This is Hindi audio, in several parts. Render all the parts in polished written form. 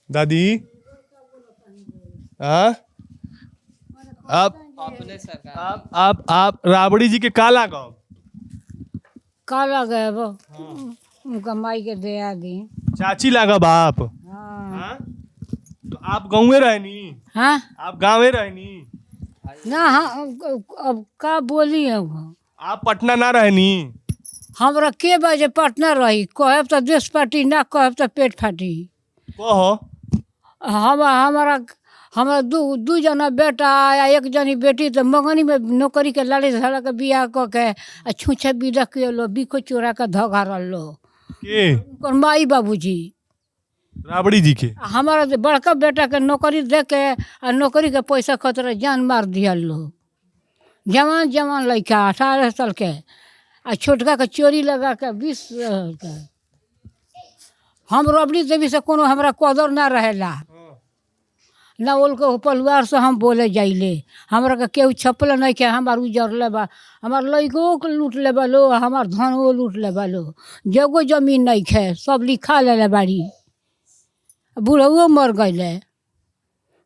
दादी हाँ आप अपने सरकार आप राबड़ी जी के का लागब? काला गए वो उनका माई के दया दी। चाची लागब आप? हाँ हाँ? तो आप गाँवे रहनी? हाँ आप गाँवे रहनी? ना हाँ अब का बोली है वो आप पटना ना रहनी? हमरा के बजे पटना रही कहब तो देश फाटी ना कहब तो पेट फाटी। कहो हमारा हमारा दू जना बेटा या एक जनी बेटी तो मंगनी में नौकरी के लाड़ी धड़ा के बियाह क के आ छूछे विदा के लो बिको चोरा के धगा लो के उनकर माई बाबूजी। राबड़ी जी के? हमारा जो बड़का बेटा के नौकरी दे के आ नौकरी के पैसा खतरा जान मार दिया लो। जवान जवान लड़का 18 साल के आ छोटका के चोरी लगा के 20 के। हम रबड़ी देवी से कोनो हमरा कदर ना रहेला ना ओल के परिवार से हम बोले जाइले। हमरा के केहू छपल नहीं के हमार उजर लेबा हमार लइको के लूट लेबा लो हमार धनो लूट लेबा लो। जगो जमीन नहीं खे सब लिखा ले बाड़ी। बूढ़ो मर गए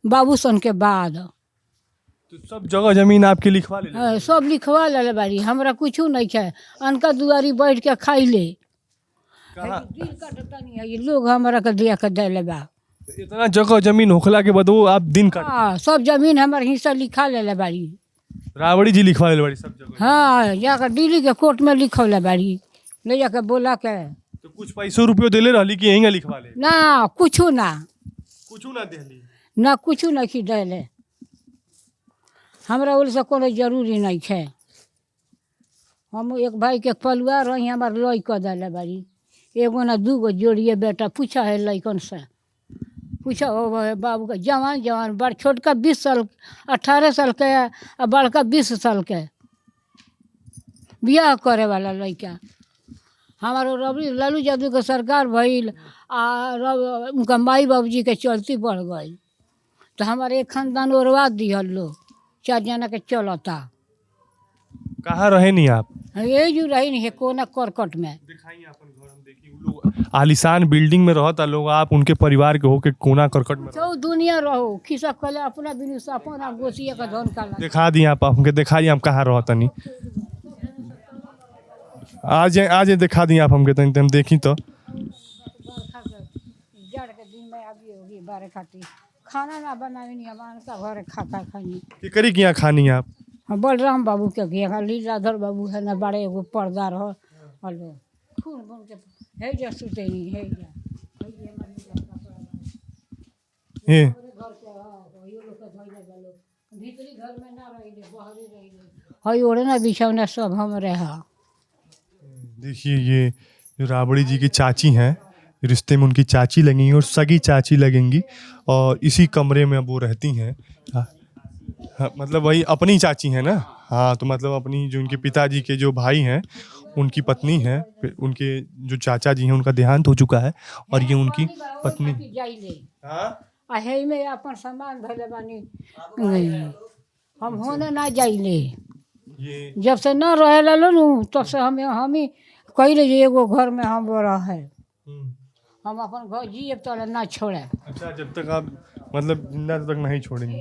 बाबू सन के बाद। तो सब जगह जमीन आपके लिखवा ले? सब लिखवा ले बाड़ी हमरा कुछ नहीं खे अनका दुआरी बैठ के खाइले। कहाँ? दिल कटता नहीं है ये लोग हमरा के दिया के दे लेबा। इतना जगह जमीन होखला के बाद वो आप दिन काट? हाँ सब जमीन हमार हिस्सा लिखा ले बाड़ी। राबड़ी जी लिखवा ले बड़ी सब जगह? हाँ जाकर दिल्ली के कोर्ट में लिखौले बाड़ी ले जाकर बोला के। तो कुछ पैसों रुपयो देले रहली कि यहीं लिखवा ले? ना कुछ ना कुछ ना देली? ना कुछ नहीं दिले हमरा ओल से कोनो जरूरी नहीं है। हम एक भाई के परिवार रही हमार लई कर दिले बाड़ी एगो ना दूगो जोड़िए बेटा पूछा है लइकन से पूछा हो बाबू का जवान जवान बड़ छोटका 20 साल 18 साल के आ बड़का 20 साल के बियाह करे वाला लड़का। हमारो रबड़ी लालू यादव के सरकार भइल आ उनका माई बाबूजी के चलती बढ़ गई तो हमारे एक खानदान ओरवा दिहल लो 4 जना के चलता। कहाँ रहे नहीं आप? ये जो रही नहीं है कोना करकट में। दिखाइए अपन घर हम देखी उ लोग आलीशान बिल्डिंग में रहता लोग आप उनके परिवार के हो के कोना करकट में तो दुनिया रहो खिसा कले अपना बिनु अपना गोसिया का धन काला। दिखा दिए आप हमके दिखाइए हम कहाँ रहता नहीं आज दिखा दिए आप हमके तनी हम देखी तो। जड़ के दिन में आगे होगी बारे खाती खाना ना बनावे नहीं हमारे का घर खाता खानी कि करी किया खानी आप? हाँ बलराम बाबू के किया लीलाधर बाबू है ना बड़े एगो पर्दा रहो हलो खून बन के है जा सुते नहीं है जा ये घर के यो लोग के धइले गलो भीतरी घर में ना रहिले बाहरी रहिले हई ओढ़े ना बिछौना सब हम रहा। देखिए ये जो राबड़ी जी की चाची हैं रिश्ते में उनकी चाची लगेंगी और सगी चाची लगेंगी और इसी कमरे में वो रहती हैं। हाँ, मतलब वही अपनी चाची हैं ना? हाँ तो मतलब अपनी जो उनके पिताजी के जो भाई हैं उनकी पत्नी है उनके जो चाचा जी हैं उनका देहांत हो चुका है और ये उनकी पत्नी। हाँ आहे में अपन सामान धले बानी हम होने ना जाइले ये जब से न रहे लो तब से हम ही कहले जे एगो घर में हम रहे हम अपन घर जिए तो ना छोड़े। अच्छा जब तक आप मतलब जिंदा तक नहीं छोड़ेंगे।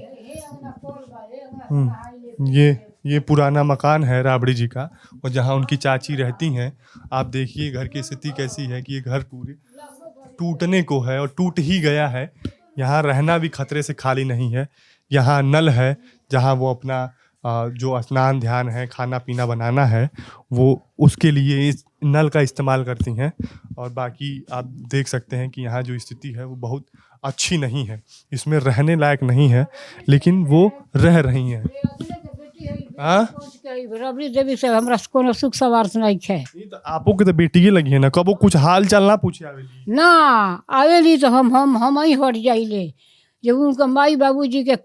ये पुराना मकान है राबड़ी जी का और जहाँ उनकी चाची रहती हैं। आप देखिए घर की स्थिति कैसी है कि ये घर पूरी टूटने को है और टूट ही गया है। यहाँ रहना भी खतरे से खाली नहीं है। यहाँ नल है जहाँ वो अपना जो स्नान ध्यान है खाना पीना बनाना है वो उसके लिए इस नल का इस्तेमाल करती हैं। और बाकी आप देख सकते हैं कि यहाँ जो स्थिति है वो बहुत अच्छी नहीं है इसमें रहने लायक नहीं है लेकिन वो रह रही हैं। रबड़ी देवी से हमरा कोनो सुख सवार नहीं है। तो आपो के तो बेटी लगी है ना कबो कुछ हाल चाल ना पूछे आवेली ना आवेली तो हम ही हट जाइले जब उनका माई बाबूजी के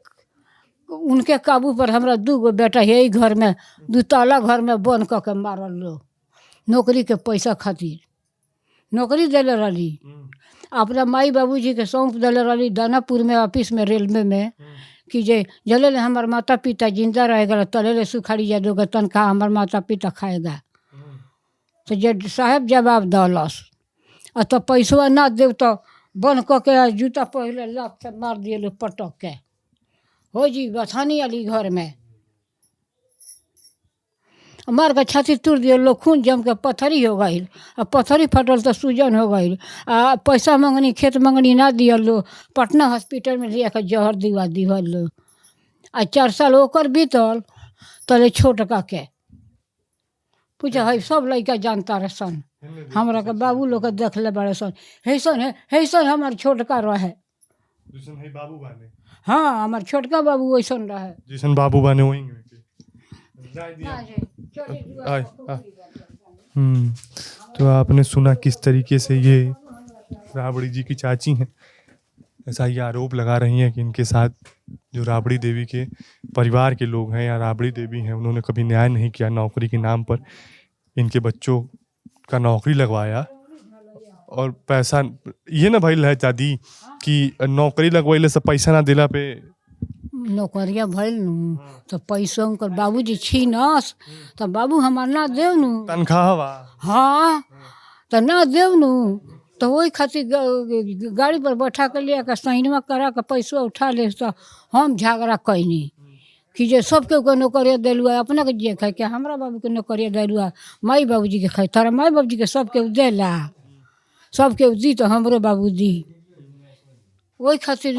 उनके काबू पर हमरा 2 बेटा यही घर में 2 ताला घर में बंद क के मारल लो नौकरी के पैसा खातिर नौकरी दिले रही अपना माई बाबूजी के सौंप दिले रही दानापुर में ऑफिस में रेलवे में कि जे जले हमार माता पिता जिंदा रहेगा तले सुखाड़ी जा दोगे तनख्वाह हमार माता पिता खाएगा। तो जे साहब जवाब दलस तो पैसवा ना देव तो बंद कऽ के जूता पहले लात से मार दिए लोग पटक के। हो जी बथानी अली घर में मार के छाती तोड़ दिए लोग, खून जम के पत्थरी हो गई। आ पत्थरी फटल तो सूजन हो गई। आ पैसा मंगनी खेत मंगनी ना दिया लो, पटना हॉस्पिटल में लिया के जहर दिवा दिहल लो। आ 4 साल ओकर बीतल तले छोटका के पूछा है सब लड़का जानता रहे सन। हमरा के बाबू लोग के देख ले बड़े सन, हैसन हमार छोटका रहे। जैसन है बाबू बाने, हाँ हमार छोटका बाबू वैसन रहे जैसन बाबू बाने वही तो आपने सुना किस तरीके से ये राबड़ी जी की चाची हैं, ऐसा ये आरोप लगा रही हैं कि इनके साथ जो राबड़ी देवी के परिवार के लोग हैं या राबड़ी देवी हैं, उन्होंने कभी न्याय नहीं किया। नौकरी के नाम पर इनके बच्चों का नौकरी लगवाया और पैसा ये ना भइल है दादी कि नौकरी लगवाइले से पैसा ना दिला पे नौकरिया भइल नु तो पैसा उनकर बाबूजी छीनस तो बाबू हमार ना देव नु तनख्वाह बा। हाँ तो ना देव नु तो वही खातिर गाड़ी पर बैठा के लिया के सहीनमा करा के पैसा उठा ले। तो हम झगड़ा कैनी कि जे सबके को नौकरिया दिलुआ, अपने के जे खाए के हमरा बाबू के नौकरिया दिलुआ, माई बाबूजी के खाए तारा माई बाबूजी के सबके देला, सबके दी तो हमरो बाबू दी। वही खातिर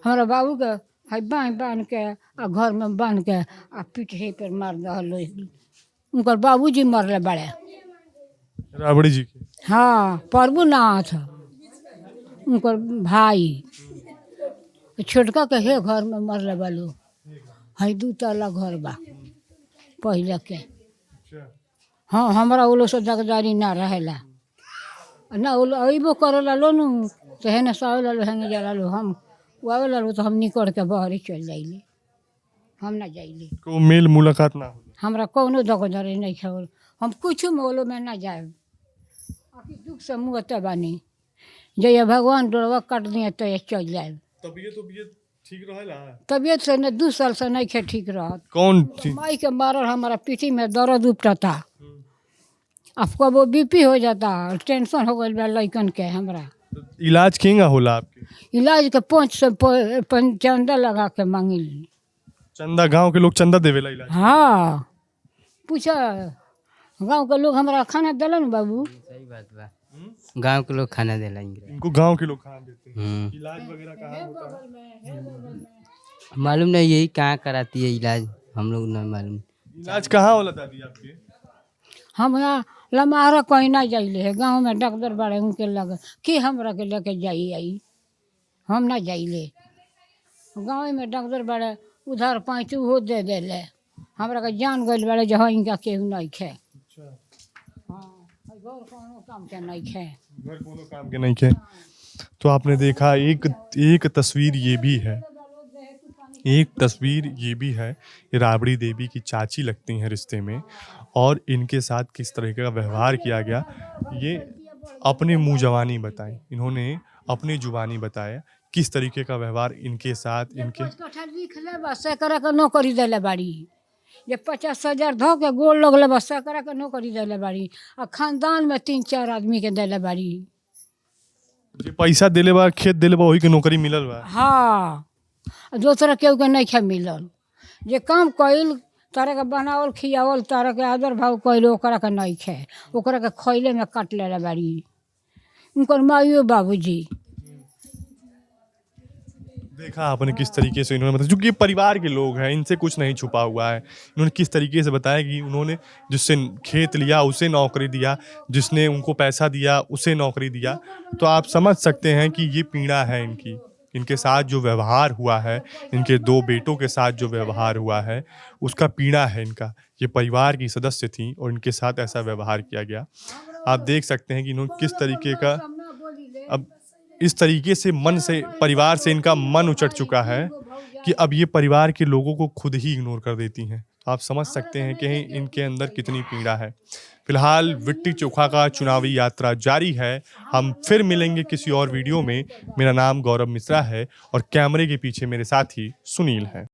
हमारा बाबू के है बांध के आ घर में बांध के आ पीठ पर मार दहल। उनकर बाबूजी मरले बड़े राबड़ी जी के। हाँ प्रभुनाथ उनकर भाई छोटका के हे घर में मरले बालो है 2 तला घर बा पहले के। हाँ हमरा वो लोग से दगदारी ना रहेला ना वो अबो करेला लो नु तो है ना सावेला लो है जाला लो हम आवेला लो तो हम निकल के बाहर चल जाइले, हम ना जाइले। को मेल मुलाकात ना हो हमरा कोनो दगदारी नहीं खावल, हम कुछ मोलो में ना जाए। आखिर दुख से मुँहते बानी जय भगवान डोरवा काट दिए तो ये चल जाए। तबीयत ठीक रहेला? तबीयत से न 2 साल से नहीं खे ठीक रहत। कौन थी? माई के मारल हमारा पीठी में दर्द उपटता, आपको वो बीपी हो जाता, टेंशन हो गई लड़कन के। हमरा इलाज केंगा होला आपके? इलाज के 5 चंदा लगा के मांगिल। चंदा गांव के लोग चंदा देवेला इलाज? हाँ पूछा गांव के लोग हमरा खाना दिलन बाबू। सही बात बा, गांव के लोग खाना दिलाएंगे। इनको गांव के लोग खाना देते हैं। इलाज वगैरह कहाँ होता है? मालूम नहीं यही कहाँ कराती है इलाज, हम लोग नहीं मालूम। इलाज कहाँ होला दादी आपके? हम यहाँ लम्हारा कहीं ना जाइले है, गांव में डॉक्टर बड़े उनके लगे कि हमरा के लेके जाई आई, हम ना जाइले। गाँव में डॉक्टर बड़े उधर 5 हो दे देले, हमरा के जान गइल बड़े जो इनका केहू नहीं खे। हाँ घर कोनो काम के नहीं खे, घर कोनो काम के नहीं खे। तो आपने देखा एक तस्वीर ये भी है, एक तस्वीर ये भी है, ये राबड़ी देवी की चाची लगती हैं रिश्ते में, और इनके साथ किस तरह का व्यवहार किया गया ये अपने मुँह जवानी बताएं, इन्होंने अपनी जुबानी बताया किस तरीके का व्यवहार इनके साथ इनके नौकरी दिले बाड़ी। ये 50,000 धो के गोल लगले बस करा के नौकरी दिले बाड़ी, और खानदान में 3-4 आदमी के दिले बाड़ी। जे पैसा दिले बा, खेत दिले बा, वही के नौकरी मिलल बा। हाँ दूसरा केहू के नहीं खे मिलल। जे काम कइल तारा के बनावल खियावल, तारा के आदर भाव कइल, ओकरा के नहीं खे, ओकरा के खइले में काट लेले बाड़ी उनकर माइयो बाबूजी। देखा आपने किस तरीके से इन्होंने बताया, क्योंकि ये परिवार के लोग हैं, इनसे कुछ नहीं छुपा हुआ है। इन्होंने किस तरीके से बताया कि उन्होंने जिससे खेत लिया उसे नौकरी दिया, जिसने उनको पैसा दिया उसे नौकरी दिया। तो आप समझ सकते हैं कि ये पीड़ा है इनकी, इनके साथ जो व्यवहार हुआ है, इनके 2 बेटों के साथ जो व्यवहार हुआ है उसका पीड़ा है इनका। ये परिवार की सदस्य थी और इनके साथ ऐसा व्यवहार किया गया। आप देख सकते हैं कि इन्होंने किस तरीके का, अब इस तरीके से मन से, परिवार से इनका मन उचट चुका है कि अब ये परिवार के लोगों को खुद ही इग्नोर कर देती हैं। आप समझ सकते हैं कि इनके अंदर कितनी पीड़ा है। फिलहाल लिट्टी चोखा का चुनावी यात्रा जारी है। हम फिर मिलेंगे किसी और वीडियो में। मेरा नाम गौरव मिश्रा है और कैमरे के पीछे मेरे साथी सुनील है।